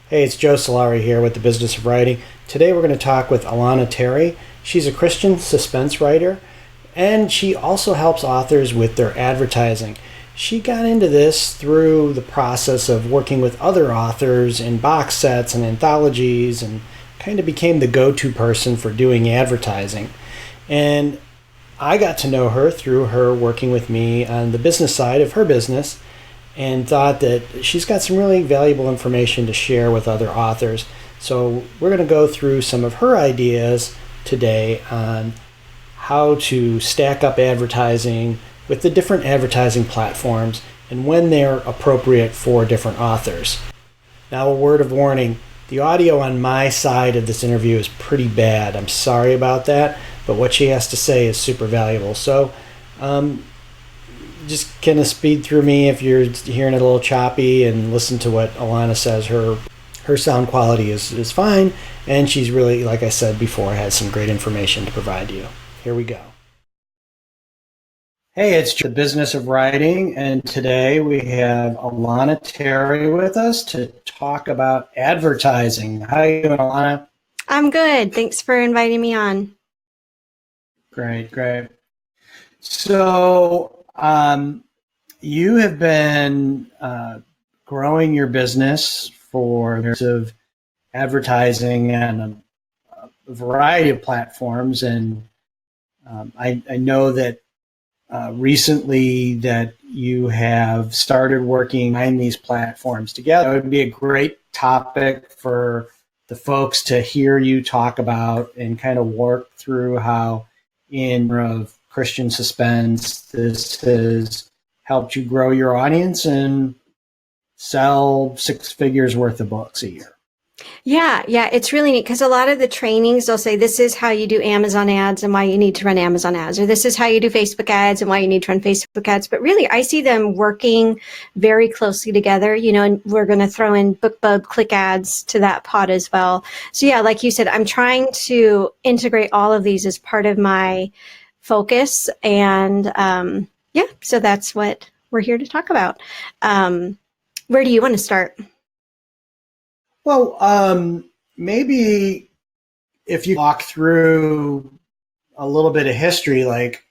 Hey, it's Joe Solari here with the Business of Writing. Today we're going to talk with Alana Terry. She's a Christian suspense writer, and she also helps authors with their advertising. She got into this through the process of working with other authors in box sets and anthologies, and kind of became the go-to person for doing advertising. And I got to know her through her working with me on the business side of her business, and thought that she's got some really valuable information to share with other authors. So we're going to go through some of her ideas today on how to stack up advertising with the different advertising platforms and when they're appropriate for different authors. Now, a word of warning, the audio on my side of this interview is pretty bad. I'm sorry about that, but what she has to say is super valuable. So just kind of speed through me if you're hearing it a little choppy, and listen to what Alana says. Her sound quality is fine, and she's really, like I said before, has some great information to provide you. Here we go. Hey, it's the Business of Writing, and today we have Alana Terry with us to talk about advertising. How are you doing, Alana? I'm good. Thanks for inviting me on. Great. So, you have been growing your business for years of advertising and a variety of platforms, and I know that recently that you have started working on these platforms together. It would be a great topic for the folks to hear you talk about and kind of work through how in Rev Christian Suspense this has helped you grow your audience and sell 6 figures worth of books a year. Yeah, it's really neat because a lot of the trainings, they'll say this is how you do Amazon ads and why you need to run Amazon ads, or this is how you do Facebook ads and why you need to run Facebook ads. But really, I see them working very closely together, and we're going to throw in Bookbub click ads to that pot as well. So yeah, like you said, I'm trying to integrate all of these as part of my focus. And so that's what we're here to talk about. Where do you want to start? Well, maybe if you walk through a little bit of history, like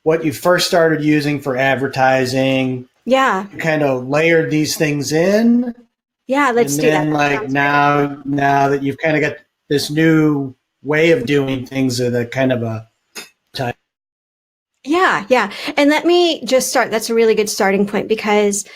what you first started using for advertising. Yeah. You kind of layered these things in. Yeah, let's do that. And then, like, now that you've kind of got this new way of doing things at a kind of a type. Yeah. And let me just start. That's a really good starting point, because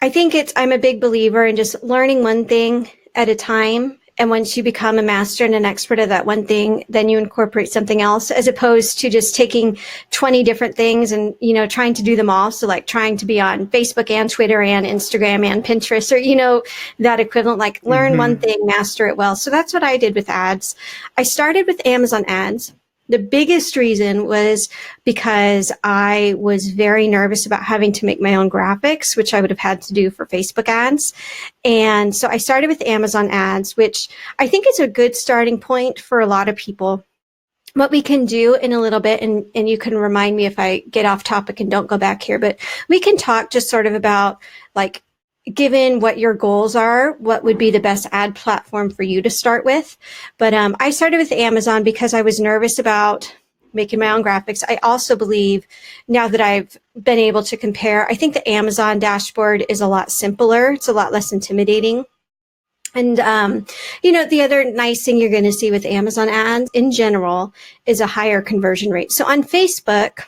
I think I'm a big believer in just learning one thing at a time. And once you become a master and an expert at that one thing, then you incorporate something else, as opposed to just taking 20 different things and, trying to do them all. So like trying to be on Facebook and Twitter and Instagram and Pinterest, or, that equivalent, like learn one thing, master it well. So that's what I did with ads. I started with Amazon ads. The biggest reason was because I was very nervous about having to make my own graphics, which I would have had to do for Facebook ads. And so I started with Amazon ads, which I think is a good starting point for a lot of people. What we can do in a little bit, and you can remind me if I get off topic and don't go back here, but we can talk just sort of about, like, given what your goals are, what would be the best ad platform for you to start with. But I started with Amazon because I was nervous about making my own graphics. I also believe, now that I've been able to compare, I think the Amazon dashboard is a lot simpler. It's a lot less intimidating. And, the other nice thing you're going to see with Amazon ads in general is a higher conversion rate. So on Facebook,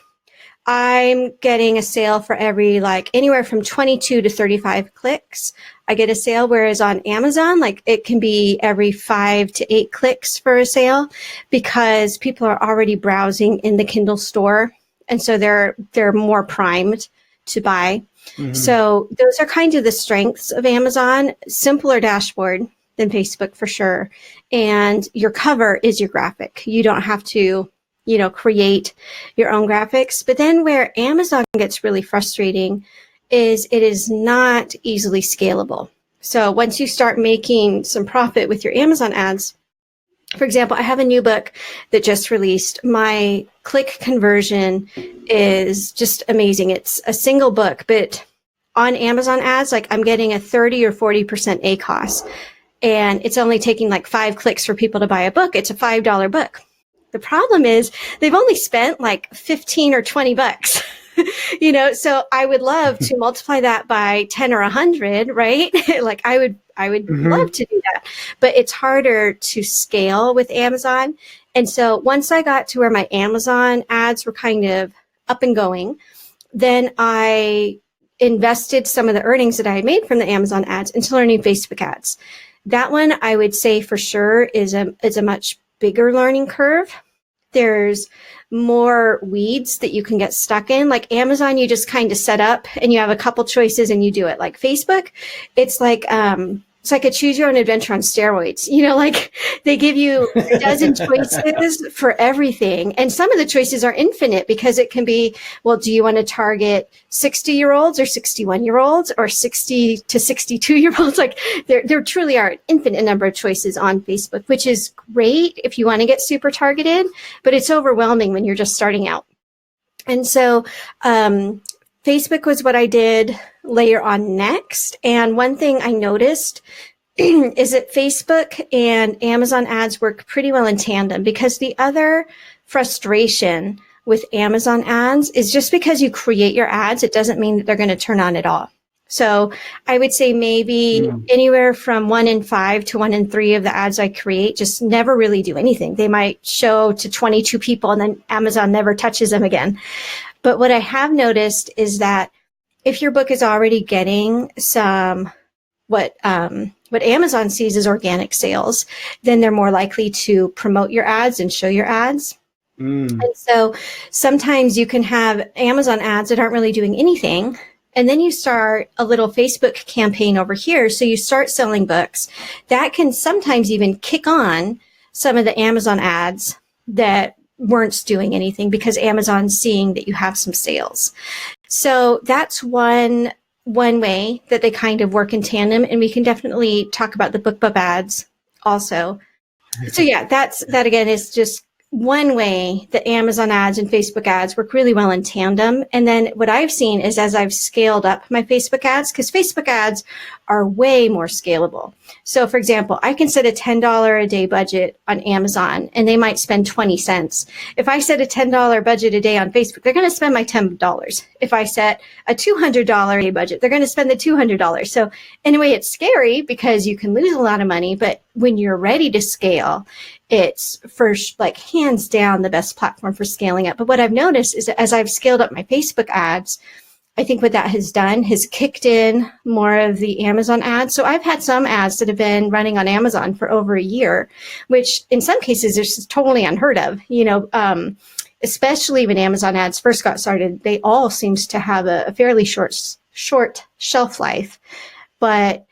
I'm getting a sale for every, anywhere from 22 to 35 clicks. I get a sale, whereas on Amazon, it can be every 5 to 8 clicks for a sale, because people are already browsing in the Kindle store. And so they're more primed to buy. Mm-hmm. So those are kind of the strengths of Amazon. Simpler dashboard than Facebook for sure. And your cover is your graphic. You don't have to create your own graphics. But then where Amazon gets really frustrating is it is not easily scalable. So once you start making some profit with your Amazon ads, for example, I have a new book that just released. My click conversion is just amazing. It's a single book, but on Amazon ads, like I'm getting a 30 or 40% ACOS, and it's only taking like 5 clicks for people to buy a book. It's a $5 book. The problem is they've only spent like 15 or 20 bucks. So I would love to multiply that by 10 or 100, right? Like I would love to do that, but it's harder to scale with Amazon. And so once I got to where my Amazon ads were kind of up and going, then I invested some of the earnings that I had made from the Amazon ads into learning Facebook ads. That one I would say for sure is a much bigger learning curve. There's more weeds that you can get stuck in. Like Amazon, you just kind of set up and you have a couple choices and you do it. Like Facebook, it's like a choose your own adventure on steroids. Like they give you a dozen choices for everything. And some of the choices are infinite because it can be, well, do you want to target 60-year-olds or 61-year-olds or 60 to 62-year-olds? Like there truly are an infinite number of choices on Facebook, which is great if you want to get super targeted, but it's overwhelming when you're just starting out. And so, Facebook was what I did layer on next. And one thing I noticed is that Facebook and Amazon ads work pretty well in tandem, because the other frustration with Amazon ads is just because you create your ads, it doesn't mean that they're going to turn on at all. So I would say maybe anywhere from 1 in 5 to 1 in 3 of the ads I create just never really do anything. They might show to 22 people and then Amazon never touches them again. But what I have noticed is that if your book is already getting some, what Amazon sees as organic sales, then they're more likely to promote your ads and show your ads. And so sometimes you can have Amazon ads that aren't really doing anything. And then you start a little Facebook campaign over here. So you start selling books. That can sometimes even kick on some of the Amazon ads that weren't doing anything because Amazon's seeing that you have some sales. So that's one way that they kind of work in tandem. And we can definitely talk about the Bookbub ads also. So yeah, that again is just one way that Amazon ads and Facebook ads work really well in tandem. And then what I've seen is as I've scaled up my Facebook ads, because Facebook ads are way more scalable. So for example, I can set a $10 a day budget on Amazon and they might spend 20 cents. If I set a $10 budget a day on Facebook, they're going to spend my $10. If I set a $200 a day budget, they're going to spend the $200. So in a way, it's scary because you can lose a lot of money, but when you're ready to scale, it's first, like hands down, the best platform for scaling up. But what I've noticed is that as I've scaled up my Facebook ads, I think what that has done has kicked in more of the Amazon ads. So I've had some ads that have been running on Amazon for over a year, which in some cases is totally unheard of, especially when Amazon ads first got started. They all seems to have a fairly short shelf life. But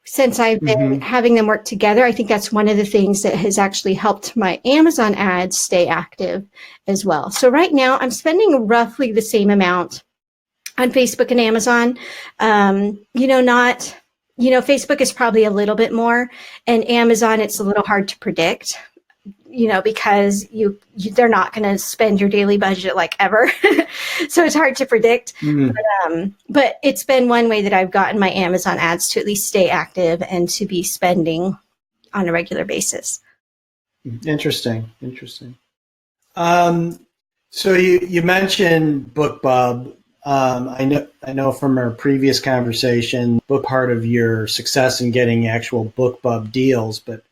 since I've been having them work together, I think that's one of the things that has actually helped my Amazon ads stay active as well. So right now I'm spending roughly the same amount on Facebook and Amazon. Facebook is probably a little bit more, and Amazon, it's a little hard to predict, because they're not going to spend your daily budget like ever. So it's hard to predict. But it's been one way that I've gotten my Amazon ads to at least stay active and to be spending on a regular basis. Interesting. So you mentioned Bookbub. I know from our previous conversation, book part of your success in getting actual Bookbub deals, but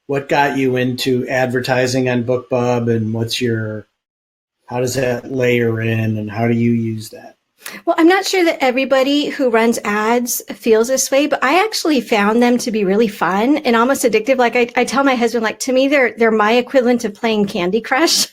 what got you into advertising on Bookbub, and how does that layer in, and how do you use that? Well, I'm not sure that everybody who runs ads feels this way, but I actually found them to be really fun and almost addictive. Like I tell my husband, like, to me, they're my equivalent of playing Candy Crush.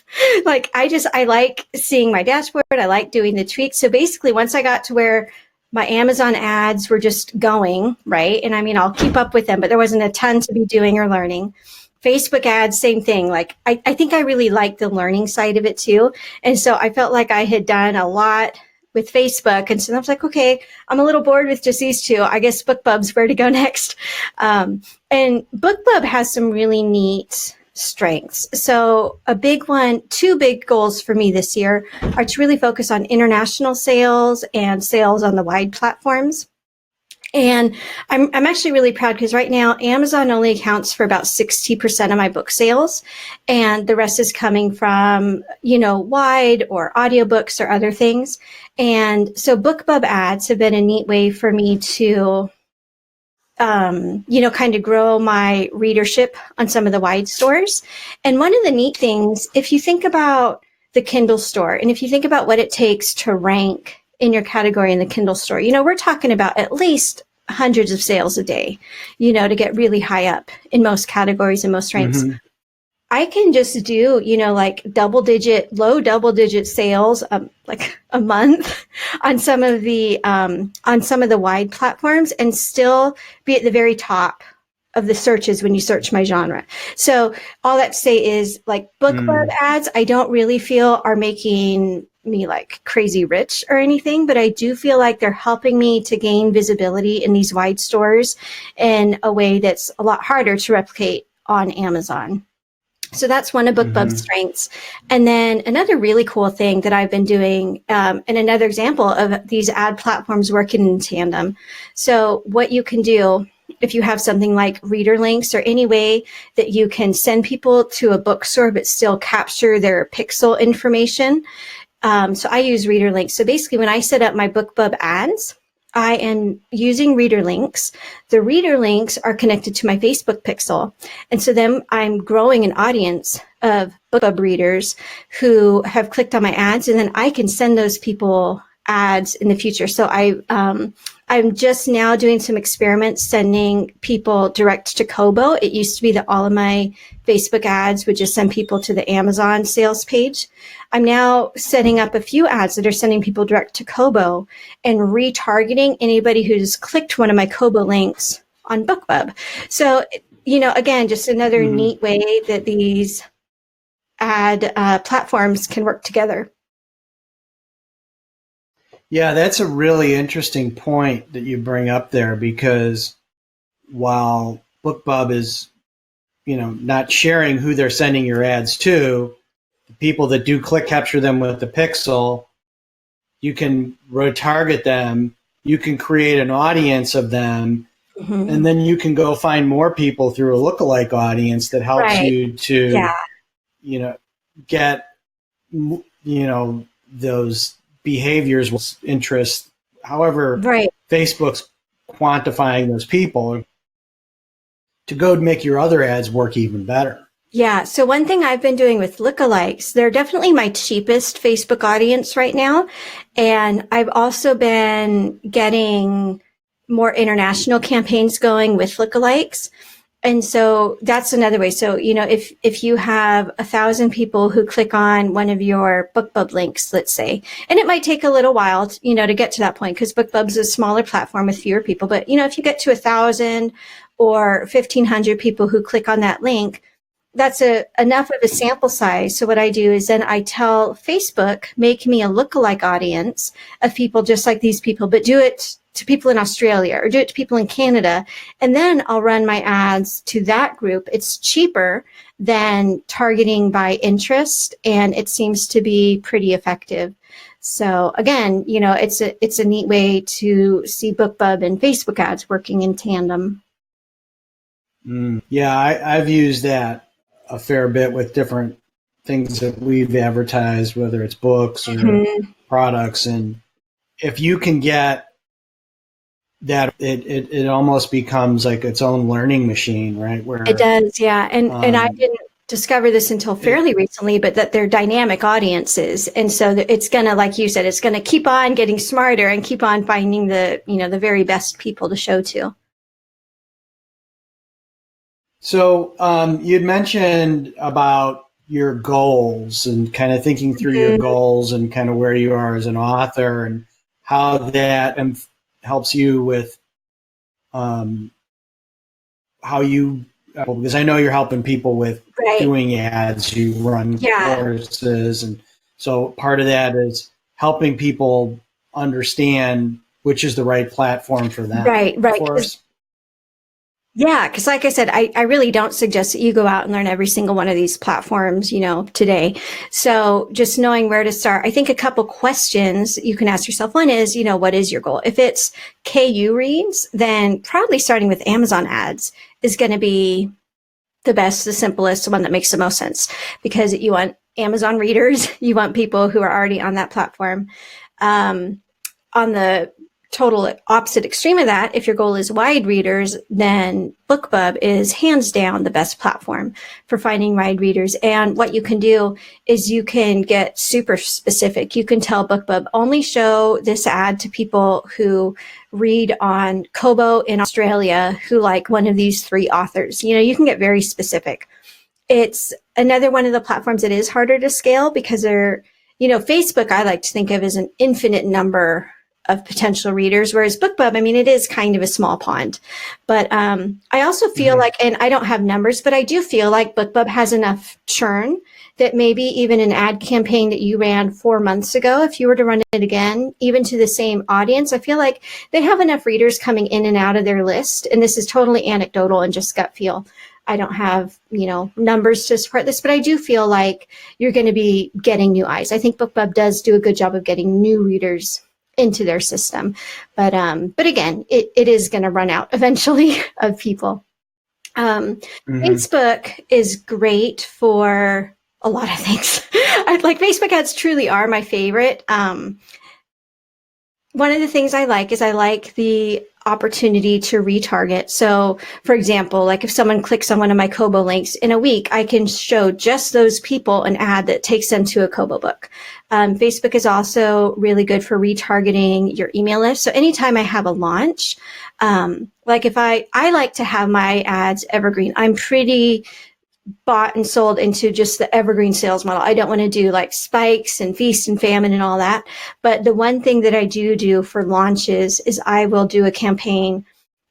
Like I like seeing my dashboard. I like doing the tweaks. So basically once I got to where my Amazon ads were just going, right? And I mean, I'll keep up with them, but there wasn't a ton to be doing or learning. Facebook ads, same thing. Like I think I really like the learning side of it too. And so I felt like I had done a lot with Facebook. And so I was like, okay, I'm a little bored with just these two. I guess Bookbub's where to go next. And Bookbub has some really neat strengths. So two big goals for me this year are to really focus on international sales and sales on the wide platforms. And I'm actually really proud because right now Amazon only accounts for about 60% of my book sales, and the rest is coming from, wide or audiobooks or other things. And so Bookbub ads have been a neat way for me to, kind of grow my readership on some of the wide stores. And one of the neat things, if you think about the Kindle store and if you think about what it takes to rank in your category in the Kindle store, we're talking about at least hundreds of sales a day, to get really high up in most categories and most ranks. Mm-hmm. I can just do, like low double digit sales, like a month on some of the wide platforms and still be at the very top of the searches when you search my genre. So all that to say is like Bookbub ads, I don't really feel are making me like crazy rich or anything, but I do feel like they're helping me to gain visibility in these wide stores in a way that's a lot harder to replicate on Amazon. So that's one of Bookbub's strengths. And then another really cool thing that I've been doing, and another example of these ad platforms working in tandem. So what you can do if you have something like reader links or any way that you can send people to a bookstore but still capture their pixel information. So I use reader links. So basically when I set up my Bookbub ads, I am using reader links. The reader links are connected to my Facebook pixel. And so then I'm growing an audience of BookBub readers who have clicked on my ads, and then I can send those people ads in the future. So I'm just now doing some experiments sending people direct to Kobo. It used to be that all of my Facebook ads would just send people to the Amazon sales page. I'm now setting up a few ads that are sending people direct to Kobo and retargeting anybody who's clicked one of my Kobo links on BookBub. So, again, just another neat way that these ad platforms can work together. Yeah, that's a really interesting point that you bring up there, because while BookBub is, not sharing who they're sending your ads to, the people that do click capture them with the pixel, you can retarget them, you can create an audience of them, and then you can go find more people through a lookalike audience that helps you to, get, those behaviors, interests, however Facebook's quantifying those people, to go make your other ads work even better. Yeah. So one thing I've been doing with lookalikes, they're definitely my cheapest Facebook audience right now. And I've also been getting more international campaigns going with lookalikes. And so that's another way. So, if you have 1,000 people who click on one of your BookBub links, let's say, and it might take a little while, to get to that point, because BookBub's a smaller platform with fewer people. But, if you get to 1,000 or 1,500 people who click on that link, that's enough of a sample size. So what I do is then I tell Facebook, make me a lookalike audience of people just like these people, but do it to people in Australia or do it to people in Canada. And then I'll run my ads to that group. It's cheaper than targeting by interest, and it seems to be pretty effective. So again, it's a neat way to see BookBub and Facebook ads working in tandem. Yeah, I've used that a fair bit with different things that we've advertised, whether it's books or products. And if you can get that, it almost becomes like its own learning machine, right? Where it does, yeah. And I didn't discover this until fairly recently, but that they're dynamic audiences. And so it's going to, like you said, it's going to keep on getting smarter and keep on finding the very best people to show to. So you'd mentioned about your goals and kind of thinking through your goals and kind of where you are as an author and how that helps you with how you, because I know you're helping people with doing ads, you run courses. And so part of that is helping people understand which is the right platform for them. Right. Of course. Yeah, because like I said, I really don't suggest that you go out and learn every single one of these platforms, today. So just knowing where to start, I think a couple questions you can ask yourself. One is, what is your goal? If it's KU reads, then probably starting with Amazon ads is going to be the best, the simplest, the one that makes the most sense, because you want Amazon readers, you want people who are already on that platform. On the total opposite extreme of that, if your goal is wide readers, then Bookbub is hands down the best platform for finding wide readers. And what you can do is you can get super specific. You can tell Bookbub, only show this ad to people who read on Kobo in Australia, who like one of these 3 authors. You can get very specific. It's another one of the platforms that is harder to scale because Facebook, I like to think of as an infinite number of potential readers, whereas Bookbub, it is kind of a small pond. But I also feel like, and I don't have numbers, but I do feel like Bookbub has enough churn that maybe even an ad campaign that you ran 4 months ago, if you were to run it again, even to the same audience, I feel like they have enough readers coming in and out of their list. And this is totally anecdotal and just gut feel. I don't have, numbers to support this, but I do feel like you're going to be getting new eyes. I think Bookbub does do a good job of getting new readers into their system. But again, it is going to run out eventually of people. Facebook is great for a lot of things. Facebook ads truly are my favorite. One of the things I like is the opportunity to retarget. So for example, like if someone clicks on one of my Kobo links in a week, I can show just those people an ad that takes them to a Kobo book. Facebook is also really good for retargeting your email list. So anytime I have a launch, like if I like to have my ads evergreen, I'm pretty bought and sold into just the evergreen sales model. I don't want to do like spikes and feast and famine and all that. But the one thing that I do for launches is I will do a campaign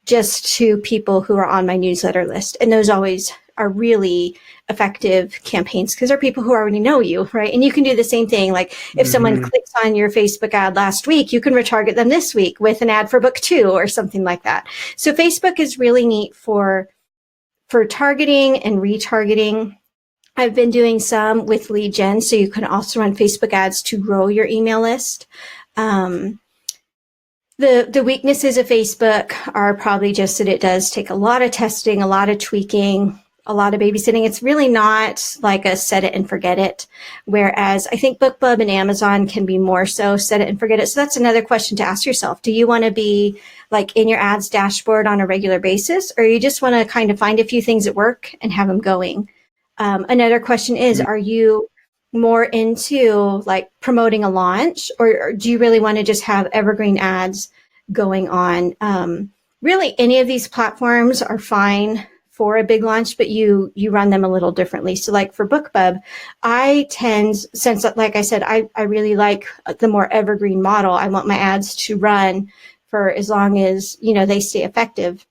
just to people who are on my newsletter list. And those always are really effective campaigns because they're people who already know you, right? And you can do the same thing. Like if someone clicks on your Facebook ad last week, you can retarget them this week with an ad for book 2 or something like that. So Facebook is really neat for targeting and retargeting. I've been doing some with lead gen, so you can also run Facebook ads to grow your email list. The weaknesses of Facebook are probably just that it does take a lot of testing, a lot of tweaking, a lot of babysitting. It's really not like a set it and forget it. Whereas I think Bookbub and Amazon can be more so set it and forget it. So that's another question to ask yourself. Do you want to be like in your ads dashboard on a regular basis, or you just want to kind of find a few things that work and have them going? Another question is, are you more into like promoting a launch, or do you really want to just have evergreen ads going on? Really, any of these platforms are fine for a big launch, but you run them a little differently. So like for Bookbub, I tend, since like I said, I really like the more evergreen model. I want my ads to run for as long as, they stay effective.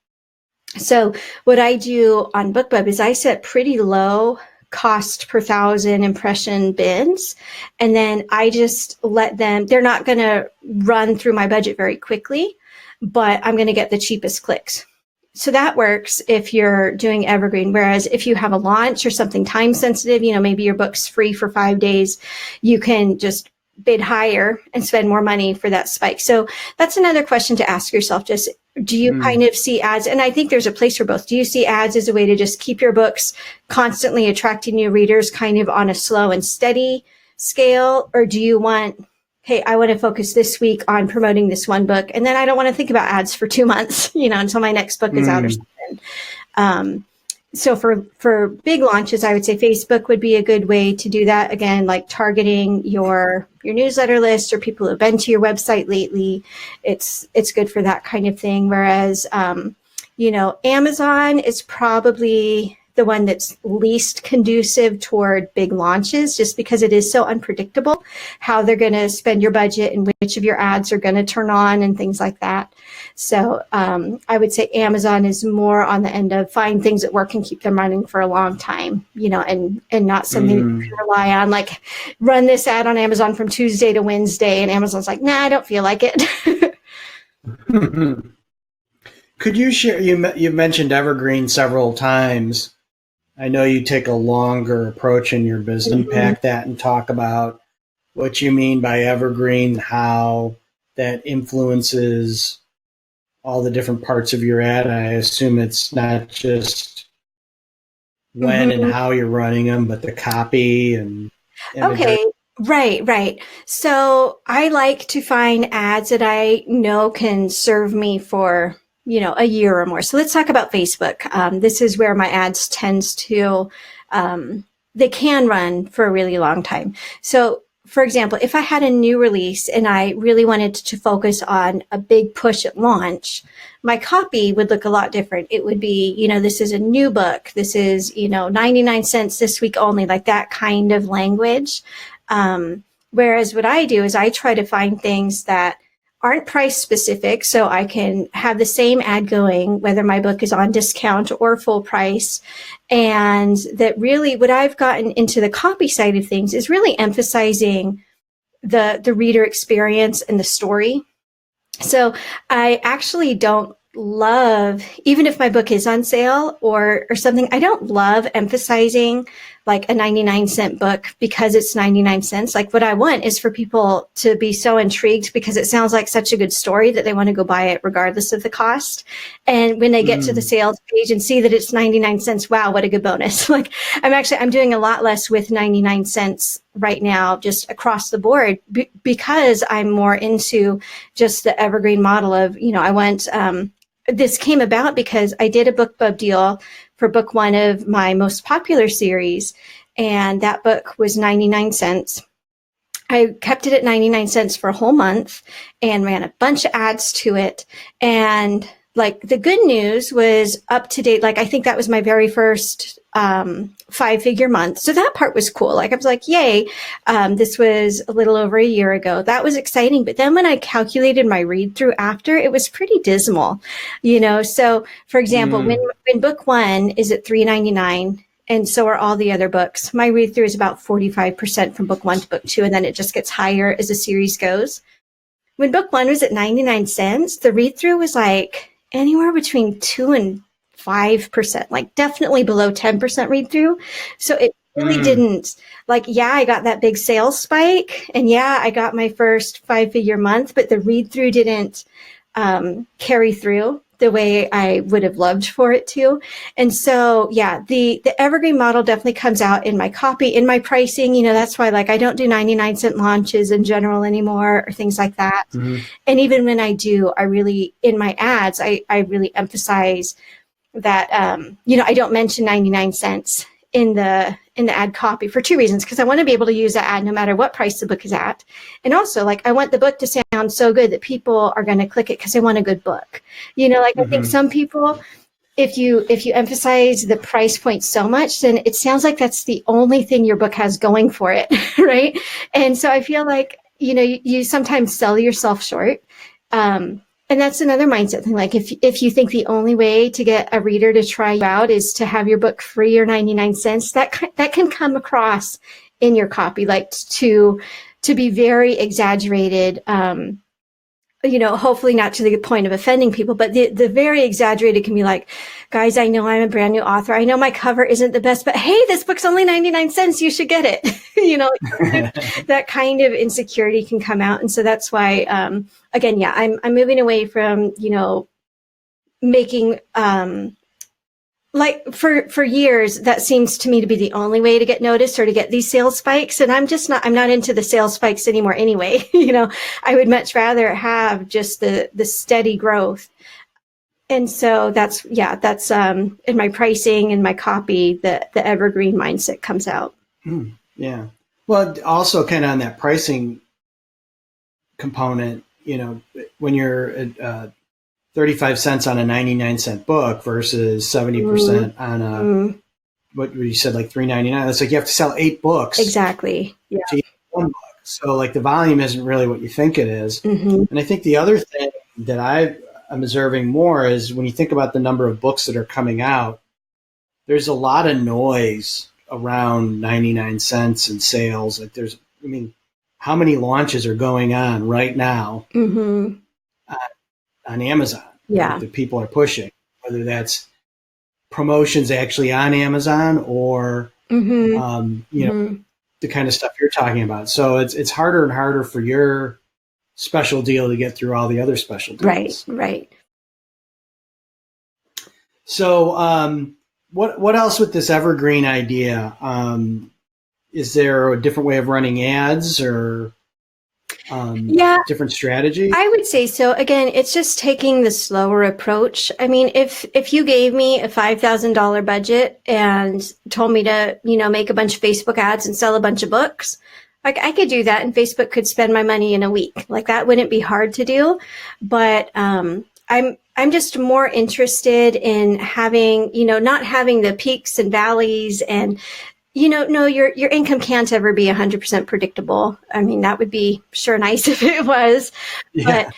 So what I do on Bookbub is I set pretty low cost per 1,000 impression bids. And then I just let them, they're not going to run through my budget very quickly, but I'm going to get the cheapest clicks. So that works if you're doing evergreen. Whereas if you have a launch or something time sensitive, maybe your book's free for 5 days, you can just bid higher and spend more money for that spike. So that's another question to ask yourself. Just do you kind of see ads? And I think there's a place for both. Do you see ads as a way to just keep your books constantly attracting new readers kind of on a slow and steady scale? Or do you want, hey, I want to focus this week on promoting this one book, and then I don't want to think about ads for 2 months, until my next book is out or something. So for big launches, I would say Facebook would be a good way to do that. Again, like targeting your newsletter list or people who have been to your website lately. It's good for that kind of thing. Whereas, Amazon is probably the one that's least conducive toward big launches, just because it is so unpredictable how they're going to spend your budget and which of your ads are going to turn on and things like that. So I would say Amazon is more on the end of find things that work and keep them running for a long time, and not something you can rely on, like run this ad on Amazon from Tuesday to Wednesday, and Amazon's like, nah, I don't feel like it. Could you share, you mentioned Evergreen several times. I know you take a longer approach in your business. Unpack that and talk about what you mean by Evergreen, how that influences all the different parts of your ad. I assume it's not just when and how you're running them, but the copy and imagery. Okay. Right. So I like to find ads that I know can serve me for, a year or more. So let's talk about Facebook. This is where my ads tends to, they can run for a really long time. So for example, if I had a new release and I really wanted to focus on a big push at launch, my copy would look a lot different. It would be, this is a new book. This is, 99 cents this week only, like that kind of language. Whereas what I do is I try to find things that aren't price specific, so I can have the same ad going, whether my book is on discount or full price. And that really what I've gotten into the copy side of things is really emphasizing the reader experience and the story. So I actually don't love, even if my book is on sale or something, I don't love emphasizing like a 99-cent book because it's 99 cents. Like what I want is for people to be so intrigued because it sounds like such a good story that they want to go buy it regardless of the cost. And when they get to the sales page and see that it's 99 cents, wow, what a good bonus. Like I'm doing a lot less with 99 cents right now, just across the board, because I'm more into just the evergreen model of, I want, this came about because I did a BookBub deal for book one of my most popular series, and that book was 99 cents. I kept it at 99 cents for a whole month and ran a bunch of ads to it. And like the good news was up to date. Like I think that was my very first 5-figure month. So that part was cool. Like I was like, yay. This was a little over a year ago. That was exciting. But then when I calculated my read through after, it was pretty dismal, So for example, when book one is at $3.99 and so are all the other books, my read through is about 45% from book one to book two. And then it just gets higher as the series goes. When book one was at 99 cents, the read through was like anywhere between 2 and 5%, like definitely below 10% read through. So it really didn't I got that big sales spike and I got my first 5-figure month, but the read through didn't carry through the way I would have loved for it to. And so, the evergreen model definitely comes out in my copy, in my pricing. That's why I don't do 99-cent launches in general anymore or things like that. And even when I do, I really, in my ads, I really emphasize that, I don't mention 99 cents in the ad copy for 2 reasons. Because I want to be able to use that ad no matter what price the book is at. And also I want the book to sound so good that people are going to click it because they want a good book. I think some people, if you emphasize the price point so much, then it sounds like that's the only thing your book has going for it. Right. And so I feel like, you sometimes sell yourself short. And that's another mindset thing. Like if you think the only way to get a reader to try you out is to have your book free or 99 cents, that can come across in your copy, like to be very exaggerated. Hopefully not to the point of offending people, but the very exaggerated can be like, guys, I know I'm a brand new author. I know my cover isn't the best, but hey, this book's only 99 cents. You should get it. That kind of insecurity can come out. And so that's why, again, I'm moving away from, making, for years, that seems to me to be the only way to get noticed or to get these sales spikes. And I'm not into the sales spikes anymore anyway. I would much rather have just the steady growth. And so that's in my pricing and my copy, the evergreen mindset comes out. Yeah. Well, also kind of on that pricing component, when you're at 35 cents on a 99-cent book versus 70% on a, what you said, like $3.99. It's like you have to sell 8 books. Exactly. Yeah. To get 1 book. So the volume isn't really what you think it is. And I think the other thing that I'm observing more is when you think about the number of books that are coming out, there's a lot of noise around 99 cents and sales. Like how many launches are going on right now on Amazon? Yeah. that people are pushing, whether that's promotions actually on Amazon or, the kind of stuff you're talking about. So it's harder and harder for your special deal to get through all the other special deals. Right. So what else with this evergreen idea? Is there a different way of running ads or different strategy? I would say so. Again, it's just taking the slower approach. I mean, if you gave me a $5,000 budget and told me to, make a bunch of Facebook ads and sell a bunch of books, like I could do that and Facebook could spend my money in a week. Like that wouldn't be hard to do. But I'm just more interested in having, not having the peaks and valleys and no, your income can't ever be 100% predictable. I mean, that would be sure nice if it was, but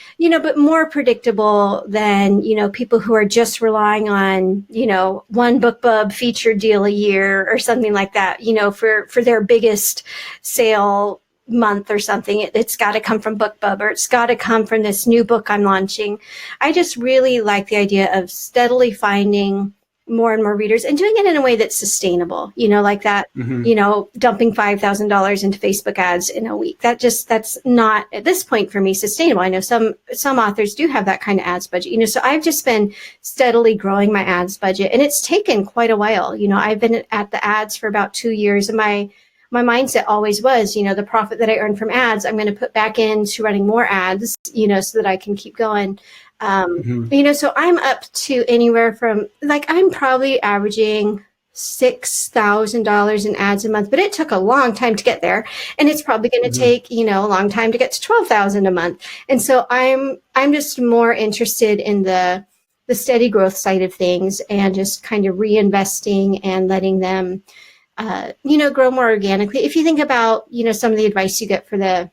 more predictable than, people who are just relying on, one Bookbub featured deal a year or something like that, for their biggest sale month or something. It's got to come from Bookbub or it's got to come from this new book I'm launching. I just really like the idea of steadily finding more and more readers and doing it in a way that's sustainable, like that, dumping $5,000 into Facebook ads in a week. That's not at this point for me sustainable. I know some authors do have that kind of ads budget, so I've just been steadily growing my ads budget and it's taken quite a while. I've been at the ads for about 2 years and my mindset always was, the profit that I earn from ads, I'm going to put back into running more ads, so that I can keep going. So I'm up to anywhere from I'm probably averaging $6,000 in ads a month, but it took a long time to get there. And it's probably going to take, a long time to get to 12,000 a month. And so I'm just more interested in the steady growth side of things and just kind of reinvesting and letting them, grow more organically. If you think about, some of the advice you get for the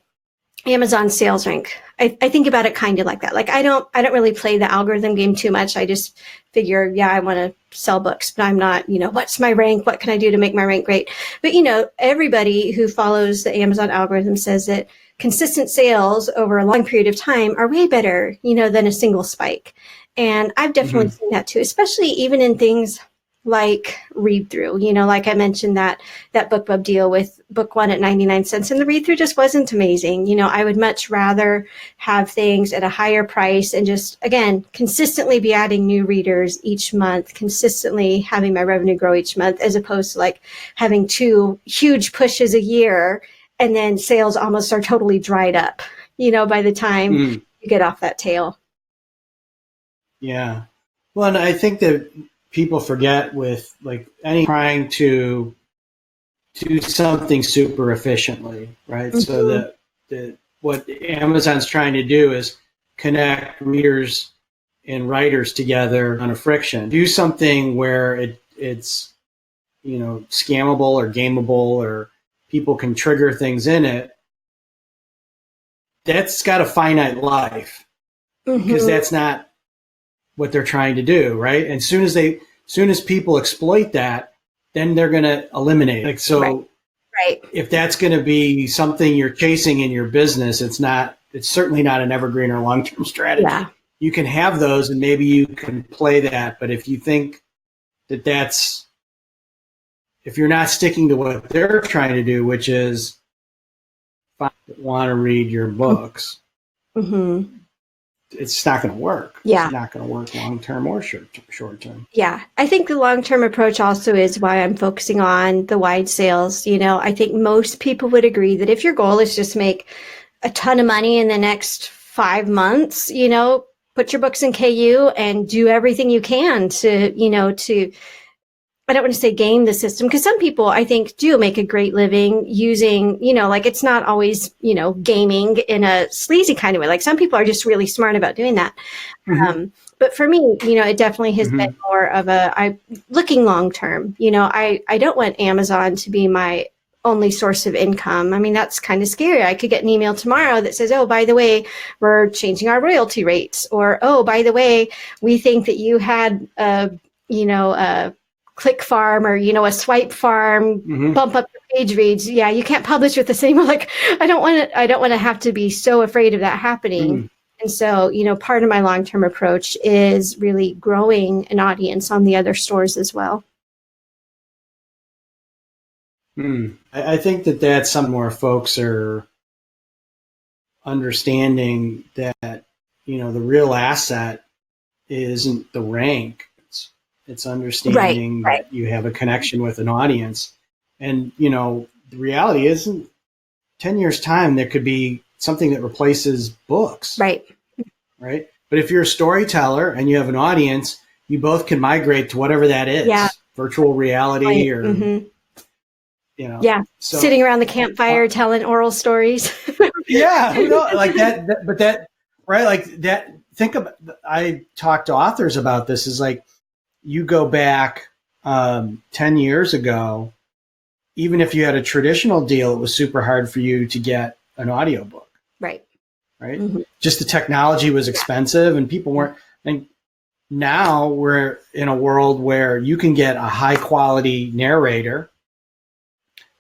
Amazon sales rank, I think about it kind of like that. Like I don't really play the algorithm game too much. I just figure, I want to sell books, but I'm not, what's my rank? What can I do to make my rank great? But, everybody who follows the Amazon algorithm says that consistent sales over a long period of time are way better, than a single spike. And I've definitely seen that too, especially even in things like read through, like I mentioned that Bookbub deal with book one at 99 cents and the read through just wasn't amazing. I would much rather have things at a higher price and just, again, consistently be adding new readers each month, consistently having my revenue grow each month, as opposed to having 2 huge pushes a year and then sales almost are totally dried up, by the time you get off that tail. Yeah. Well, and I think that people forget with any trying to do something super efficiently, right? So that what Amazon's trying to do is connect readers and writers together on a friction. Do something where it's scammable or gameable or people can trigger things in it. That's got a finite life because that's not what they're trying to do, right? And soon as people exploit that, then they're going to eliminate it. Right. If that's going to be something you're chasing in your business, it's certainly not an evergreen or long-term strategy. Yeah. You can have those and maybe you can play that, but if you think if you're not sticking to what they're trying to do, which is want to read your books, it's not going to work. Yeah. It's not going to work long-term or short-term. Yeah. I think the long-term approach also is why I'm focusing on the wide sales. I think most people would agree that if your goal is just make a ton of money in the next 5 months, put your books in KU and do everything you can to I don't want to say game the system, because some people I think do make a great living using, it's not always, gaming in a sleazy kind of way. Like some people are just really smart about doing that. But for me, it definitely has been more of looking long term. I don't want Amazon to be my only source of income. I mean, that's kind of scary. I could get an email tomorrow that says, oh, by the way, we're changing our royalty rates, or, oh, by the way, we think that you had a click farm or, a swipe farm, bump up the page reads. Yeah, you can't publish with the same, I don't want to have to be so afraid of that happening. And so, part of my long-term approach is really growing an audience on the other stores as well. I think that that's something where folks are understanding that, the real asset isn't the rank. It's understanding that you have a connection with an audience. And, the reality isn't 10 years time, there could be something that replaces books. Right. But if you're a storyteller and you have an audience, you both can migrate to whatever that is, virtual reality or, sitting around the campfire telling oral stories. Who knows? Like that, but that, right. Like that, I talk to authors about this is like, you go back 10 years ago, even if you had a traditional deal, it was super hard for you to get an audiobook. Right. Mm-hmm. Just the technology was expensive and people weren't. And now we're in a world where you can get a high quality narrator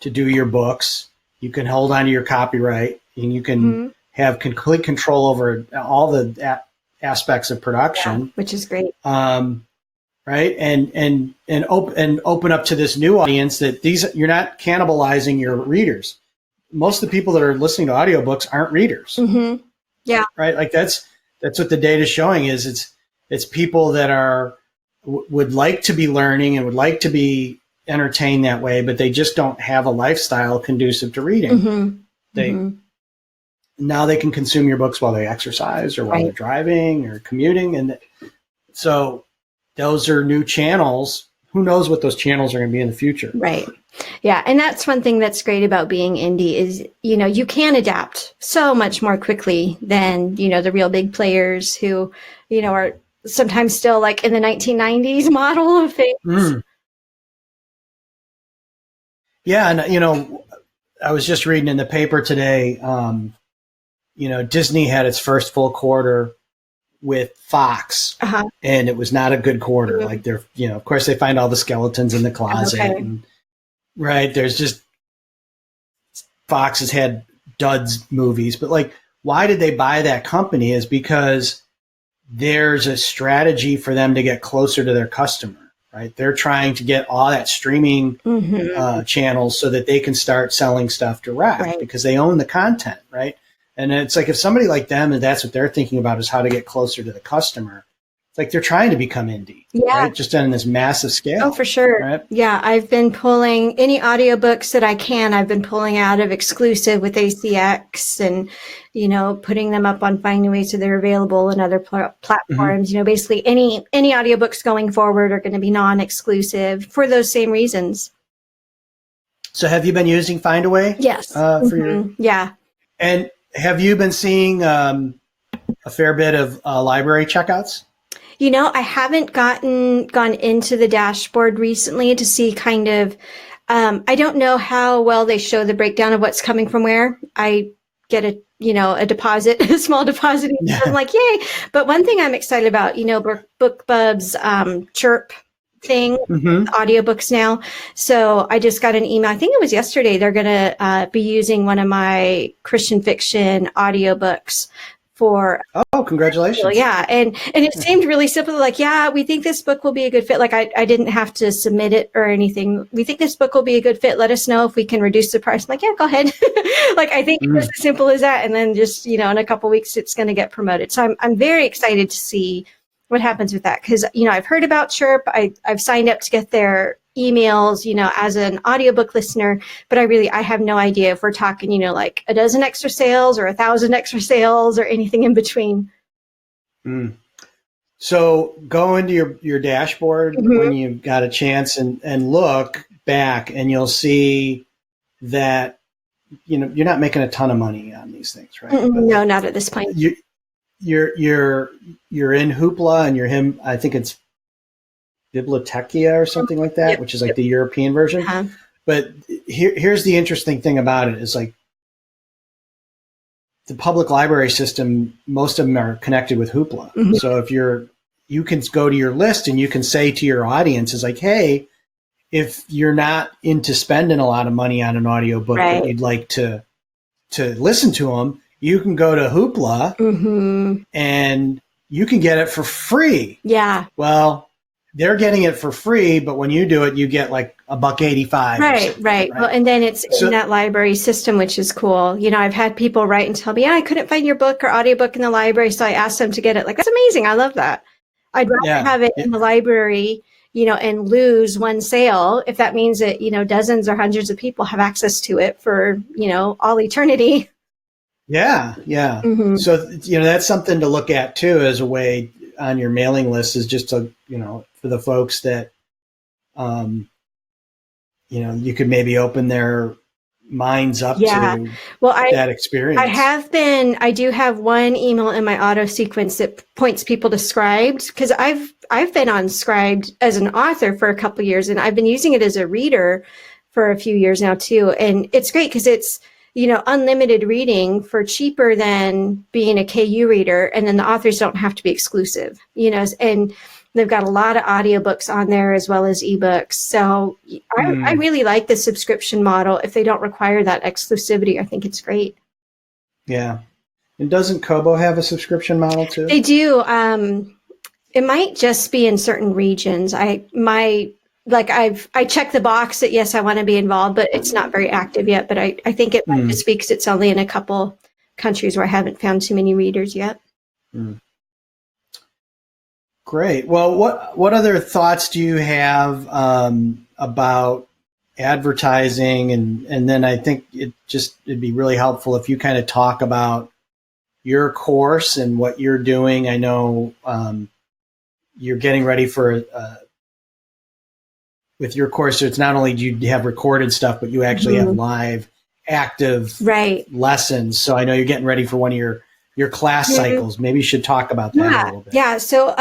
to do your books. You can hold on to your copyright and you can have complete control over all the aspects of production, which is great. Right. And open up to this new audience that you're not cannibalizing your readers. Most of the people that are listening to audiobooks aren't readers. Mm-hmm. Yeah. Right. Like that's what the data is showing is it's people that would like to be learning and would like to be entertained that way, but they just don't have a lifestyle conducive to reading. Now they can consume your books while they exercise or while they're driving or commuting. And so those are new channels. Who knows what those channels are going to be in the future? Right. Yeah. And that's one thing that's great about being indie is, you can adapt so much more quickly than, the real big players who, are sometimes still like in the 1990s model of things. Yeah. And, I was just reading in the paper today, Disney had its first full quarter with Fox, and it was not a good quarter. Mm-hmm. Like they're, of course they find all the skeletons in the closet and there's just, Fox has had duds movies, but like, why did they buy that company is because there's a strategy for them to get closer to their customer, right? They're trying to get all that streaming channels so that they can start selling stuff direct because they own the content, right? And it's like if somebody like them, and that's what they're thinking about is how to get closer to the customer. It's like they're trying to become indie, right? Just on this massive scale. Oh, for sure. Right? Yeah, I've been pulling any audiobooks that I can. I've been pulling out of exclusive with ACX and, putting them up on Findaway so they're available in other platforms. Basically any audiobooks going forward are going to be non-exclusive for those same reasons. So have you been using Findaway? Yes. For your And have you been seeing a fair bit of library checkouts? I haven't gone into the dashboard recently to see kind of, I don't know how well they show the breakdown of what's coming from where. I get a deposit, a small deposit. I'm like, yay. But one thing I'm excited about, Bookbub's Chirp thing, audiobooks now. So I just got an email. I think it was yesterday. They're going to be using one of my Christian fiction audiobooks for. Oh, congratulations. Yeah. And it seemed really simple. Like, we think this book will be a good fit. Like I didn't have to submit it or anything. We think this book will be a good fit. Let us know if we can reduce the price. I'm like, yeah, go ahead. Like, I think it was as simple as that. And then just, in a couple of weeks, it's going to get promoted. So I'm very excited to see what happens with that. Cause I've heard about Chirp. I've signed up to get their emails, as an audiobook listener, but I have no idea if we're talking, like a dozen extra sales or 1,000 extra sales or anything in between. So go into your dashboard when you've got a chance and look back and you'll see that, you're not making a ton of money on these things, right? No, not at this point. You're in Hoopla and I think it's Bibliotekia or something like that, which is like the European version. But here's the interesting thing about it is like the public library system, most of them are connected with Hoopla. So if you can go to your list and you can say to your audience is like, hey, if you're not into spending a lot of money on an audiobook, but you'd like to listen to them, you can go to Hoopla Mm-hmm. and you can get it for free. Yeah. Well, they're getting it for free, but when you do it, you get like $1.85. Right. Well, and then it's in that library system, which is cool. You know, I've had people write and tell me, I couldn't find your book or audiobook in the library, so I asked them to get it. Like, that's amazing. I love that. I'd rather have it in the library, you know, and lose one sale if that means that, you know, dozens or hundreds of people have access to it for, you know, all eternity. Yeah. Mm-hmm. So, you know, that's something to look at too as a way on your mailing list, is just to, you know, for the folks that, you know, you could maybe open their minds up to that experience. I do have one email in my auto sequence that points people to Scribed, because I've been on Scribed as an author for a couple of years, and I've been using it as a reader for a few years now too. And it's great because it's, you know, unlimited reading for cheaper than being a KU reader. And then the authors don't have to be exclusive, you know, and they've got a lot of audiobooks on there as well as ebooks. So I really like the subscription model. If they don't require that exclusivity, I think it's great. Yeah. And doesn't Kobo have a subscription model too? They do. It might just be in certain regions. I checked the box that yes, I want to be involved, but it's not very active yet. But I think it might just be because it's only in a couple countries where I haven't found too many readers yet. Great. Well, what other thoughts do you have about advertising? And then I think it'd be really helpful if you kind of talk about your course and what you're doing. I know you're getting ready for with your course. So it's not only do you have recorded stuff, but you actually have live, active lessons. So I know you're getting ready for one of your class cycles. Maybe you should talk about that a little bit. Yeah. So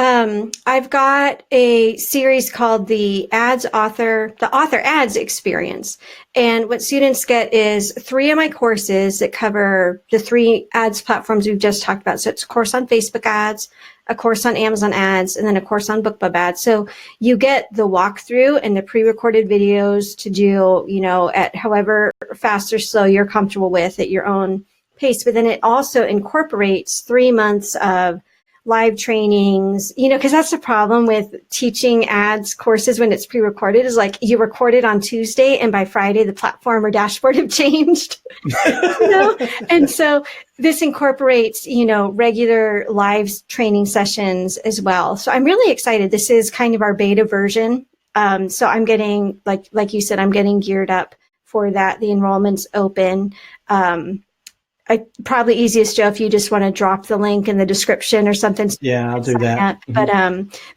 I've got a series called the Author Ads Experience. And what students get is 3 of my courses that cover the 3 ads platforms we've just talked about. So it's a course on Facebook ads, a course on Amazon ads, and then a course on Bookbub ads. So you get the walkthrough and the pre-recorded videos to do, you know, at however fast or slow you're comfortable with at your own pace. But then it also incorporates 3 months of live trainings, you know, because that's the problem with teaching ads courses when it's pre-recorded, is like you record it on Tuesday and by Friday the platform or dashboard have changed. You know? And so this incorporates, you know, regular live training sessions as well. So I'm really excited. This is kind of our beta version. So I'm getting, like you said, I'm getting geared up for that. The enrollment's open. Probably easiest, Joe, if you just want to drop the link in the description or something. Yeah, I'll do that. But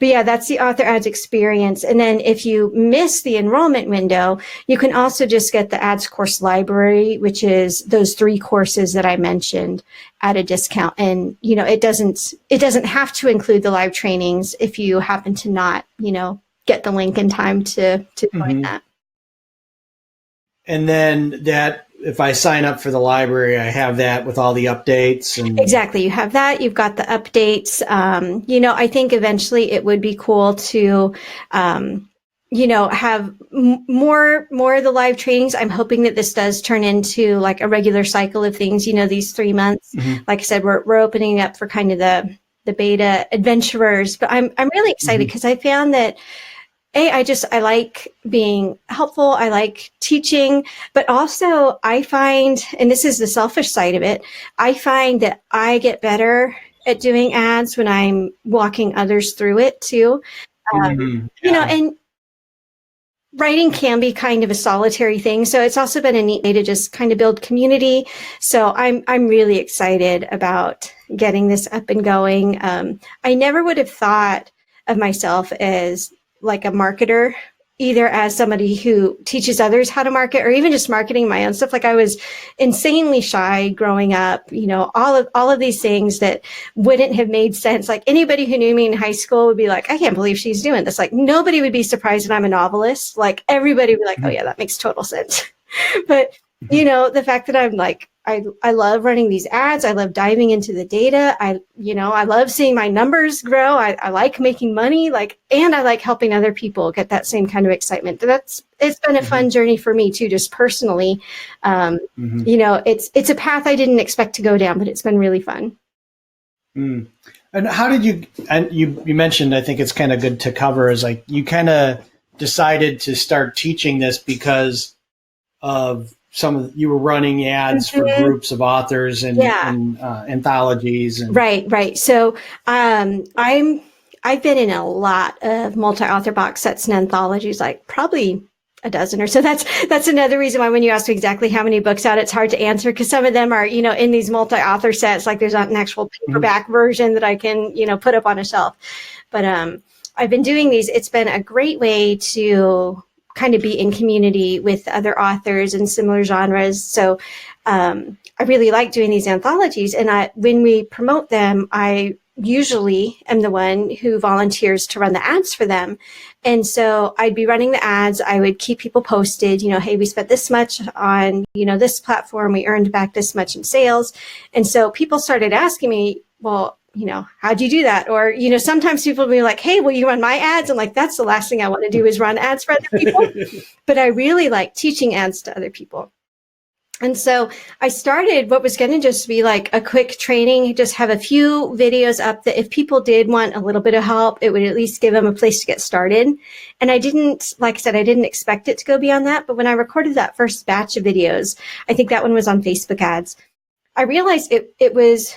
yeah, that's the Author Ads Experience. And then if you miss the enrollment window, you can also just get the ads course library, which is those 3 courses that I mentioned, at a discount. And, you know, it doesn't have to include the live trainings if you happen to not, you know, get the link in time to join that. And then that, if I sign up for the library, I have that with all the updates. And exactly. You have that. You've got the updates. You know, I think eventually it would be cool to, you know, have more of the live trainings. I'm hoping that this does turn into like a regular cycle of things, you know, these 3 months. Like I said, we're opening up for kind of the beta adventurers, but I'm really excited because I found that I like being helpful. I like teaching, but also I find, and this is the selfish side of it, I find that I get better at doing ads when I'm walking others through it too. You know, and writing can be kind of a solitary thing. So it's also been a neat way to just kind of build community. So I'm really excited about getting this up and going. I never would have thought of myself as like a marketer, either as somebody who teaches others how to market or even just marketing my own stuff. Like I was insanely shy growing up, you know, all of these things that wouldn't have made sense. Like anybody who knew me in high school would be like, I can't believe she's doing this. Like nobody would be surprised that I'm a novelist. Like everybody would be like, oh yeah, that makes total sense. But you know, the fact that I'm like I love running these ads. I love diving into the data. I love seeing my numbers grow. I like making money, and I like helping other people get that same kind of excitement. It's been a fun journey for me too, just personally. It's a path I didn't expect to go down, but it's been really fun. Mm. And how did you, and you mentioned, I think it's kind of good to cover, is like you kind of decided to start teaching this because of you were running ads for groups of authors and anthologies. And Right. So I've been in a lot of multi-author box sets and anthologies, like probably a dozen or so. That's another reason why when you ask me exactly how many books out, it's hard to answer, because some of them are, in these multi-author sets, like there's not an actual paperback version that I can, put up on a shelf. But I've been doing these. It's been a great way to kind of be in community with other authors in similar genres. So I really like doing these anthologies. And when we promote them, I usually am the one who volunteers to run the ads for them. And so I'd be running the ads. I would keep people posted, hey, we spent this much on, this platform. We earned back this much in sales. And so people started asking me, well, how'd you do that? Or, sometimes people will be like, hey, will you run my ads? I'm like, that's the last thing I want to do is run ads for other people. But I really like teaching ads to other people. And so I started what was going to just be like a quick training, just have a few videos up that if people did want a little bit of help, it would at least give them a place to get started. And I didn't expect it to go beyond that. But when I recorded that first batch of videos, I think that one was on Facebook ads, I realized it was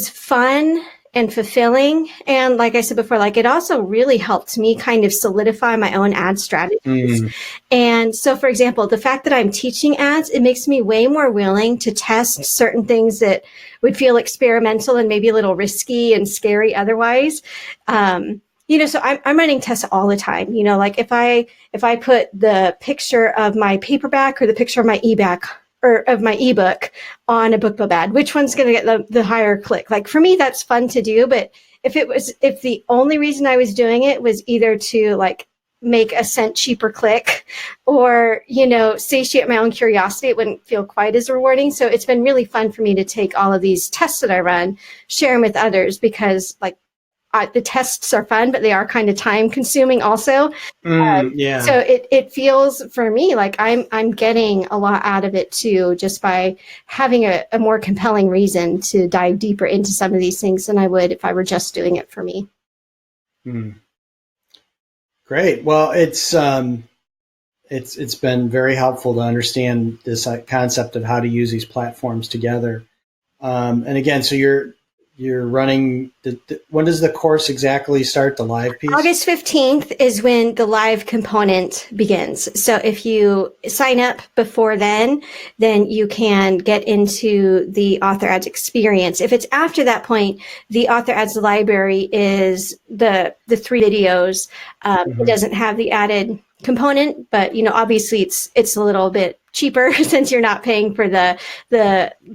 fun and fulfilling. And like I said before, it also really helped me kind of solidify my own ad strategies. And so, for example, the fact that I'm teaching ads, it makes me way more willing to test certain things that would feel experimental and maybe a little risky and scary otherwise. So I'm running tests all the time. If I put the picture of my paperback or the picture of my ebook or of my ebook on a Bookbub ad, which one's going to get the higher click? For me, that's fun to do. But if the only reason I was doing it was either to make a cent cheaper click or, satiate my own curiosity, it wouldn't feel quite as rewarding. So it's been really fun for me to take all of these tests that I run, share them with others, because the tests are fun, but they are kind of time consuming also. So it feels for me like I'm getting a lot out of it too, just by having a more compelling reason to dive deeper into some of these things than I would if I were just doing it for me. Great. Well, it's been very helpful to understand this concept of how to use these platforms together. And again, so you're running when does the course exactly start, the live piece? August 15th is when the live component begins. So if you sign up before then you can get into the Author Ads experience. If it's after that point, the Author Ads library is the 3 videos. It doesn't have the added component, but obviously it's a little bit cheaper since you're not paying for the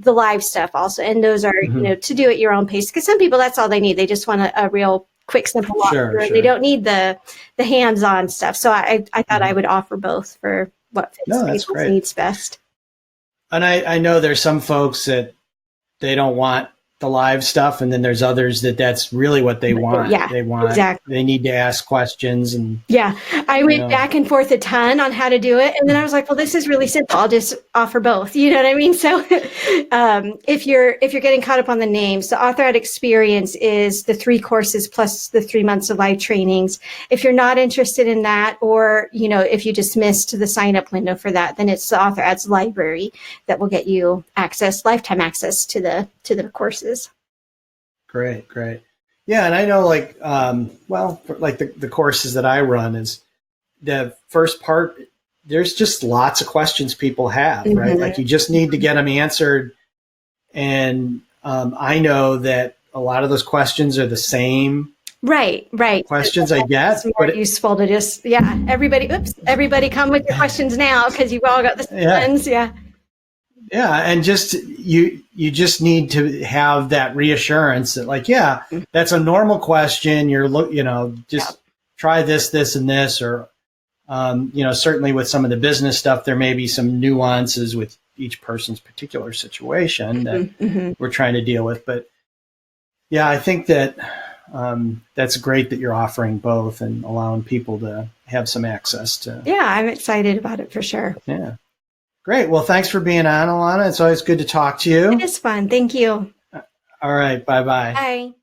live stuff also. And those are, to do at your own pace. Because some people, that's all they need. They just want a real quick, simple walkthrough. Sure. They don't need the hands-on stuff. So I thought I would offer both for what fits people's needs best. And I know there's some folks that they don't want the live stuff, and then there's others that's really what they want. Yeah, they want. Exactly. They need to ask questions, and I went back and forth a ton on how to do it, and then I was like, well, this is really simple. I'll just offer both. You know what I mean? So, if you're getting caught up on the names, the Author Ad Experience is the 3 courses plus the 3 months of live trainings. If you're not interested in that, or if you just missed the sign up window for that, then it's the Author Ads library that will get you lifetime access to the courses. Great. Yeah, and I know the courses that I run is the first part, there's just lots of questions people have, right? You just need to get them answered. And I know that a lot of those questions are the same. Right. Questions I get. It's more useful to just, everybody come with your questions now because you've all got the same ones. Yeah. Yeah, and just you just need to have that reassurance that that's a normal question. Try this, and this, or certainly with some of the business stuff, there may be some nuances with each person's particular situation that Mm-hmm. we're trying to deal with. But yeah, I think that that's great that you're offering both and allowing people to have some access to. Yeah, I'm excited about it for sure. Yeah. Great. Well, thanks for being on, Alana. It's always good to talk to you. It is fun. Thank you. All right. Bye-bye. Bye.